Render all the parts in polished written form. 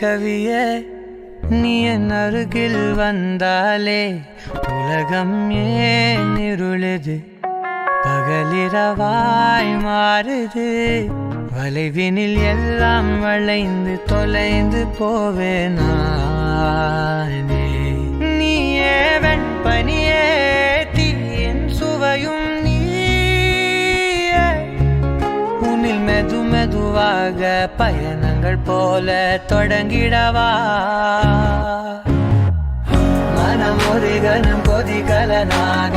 கவியே நீ என் அருகில் வந்தாலே உலகம் ஏன் இருளுது பகலிரவாய் மாறுது வளைவினில் எல்லாம் வளைந்து தொலைந்து போவேனானே நீயே வெண்பனியே தீயின் சுவையும் உன்னில் மெது மெதுவாக பயணங்கள் போல தொடங்கிடவா மனம் ஒரு கணம் கொதிகலனாக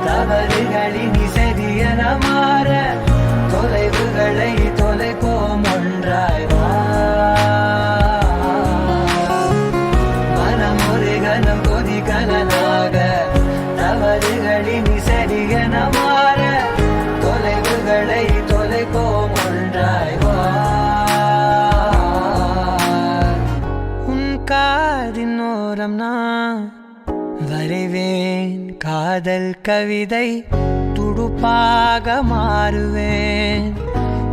தவறுகளின் சரியன மாற தொலைவுகளை தொலைப்போம் ஒன்றாய் வா மனம் ஒரு கணம் கொதிகலனாக தவறுகளின் சரியன மாற தொலைவுகளை தொலைப்போம் ஒன்றாய் வா உன் காதின் ஓரம் நான் வரைவேன் காதல் கவிதை துடுப்பாக மாறுவேன்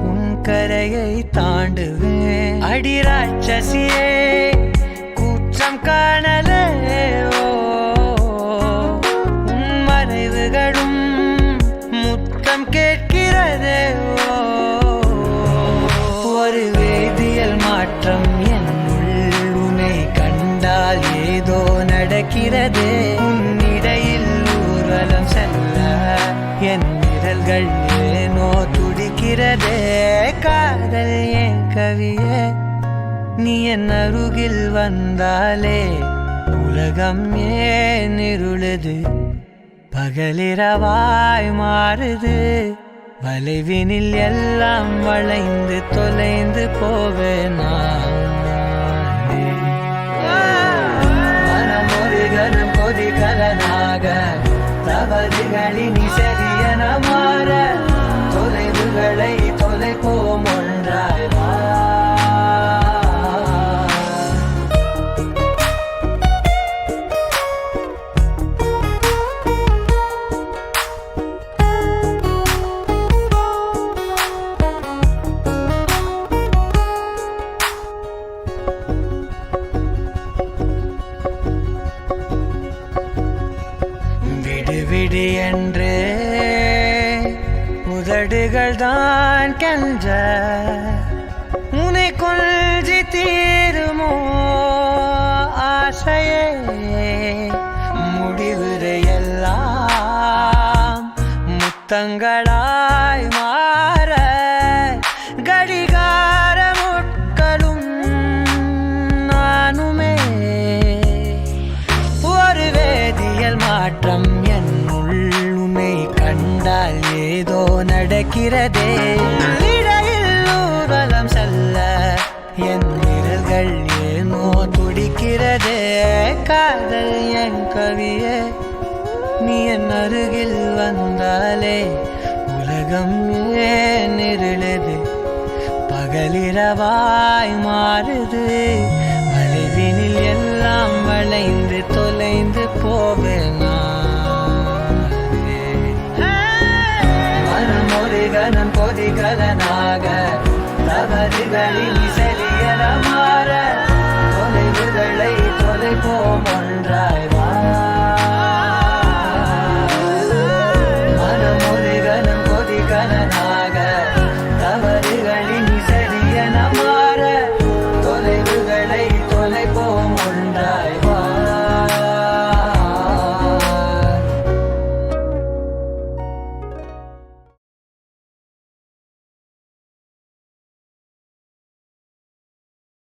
உன் கரையை தாண்டுவேன் அடி ராட்சசியே கூற்றம் காணலே உன் மறைவுகளும் முத்தம் கேட்கிறதே ஒரு வேதியியல் மாற்றம் என்னுள் உன்னை கண்டால் ஏதோ நடக்கிறதே உன்னிடையில் ஊர்வலம் செல்ல என் விரல்கள் ஏனோ துடிக்கிறதே காதல் என் கவியே நீ என் அருகில் வந்தாலே உலகம் ஏன் இருளுது பகலிரவாய் மாறுது வளைவினில் எல்லாம் வளைந்து தொலைந்து போவேனா மனம் ஒரு கணம் கொதிகலனாக தவறுகளின் சரியன மாற தொலைவுகளை தொலைப்போம் ஒன்றாய் வா விடு என்று உதடுகள் தான் கென்ற உன்னை கொள்சி தீருமோ ஆசையே முடிவுரை எல்லாம் முத்தங்களாய் மாற கடிகார முட்களும் நானுமே ஒரு வேதியியல் மாற்றம் கண்டால் ஏதோ நடக்கிறதே இடையில் ஊர்வலம் செல்ல என் விரல்கள் ஏனோ துடிக்கிறதே காதல் என் கவியே நீ என் அருகில் வந்தாலே உலகம் ஏன் இருளுது பகலிரவாய் மாறுது வளைவினில் எல்லாம் வளைந்து தொலைந்து போவேனா கணம் கொதிகலனாக தவறுகளின் சரியன மாற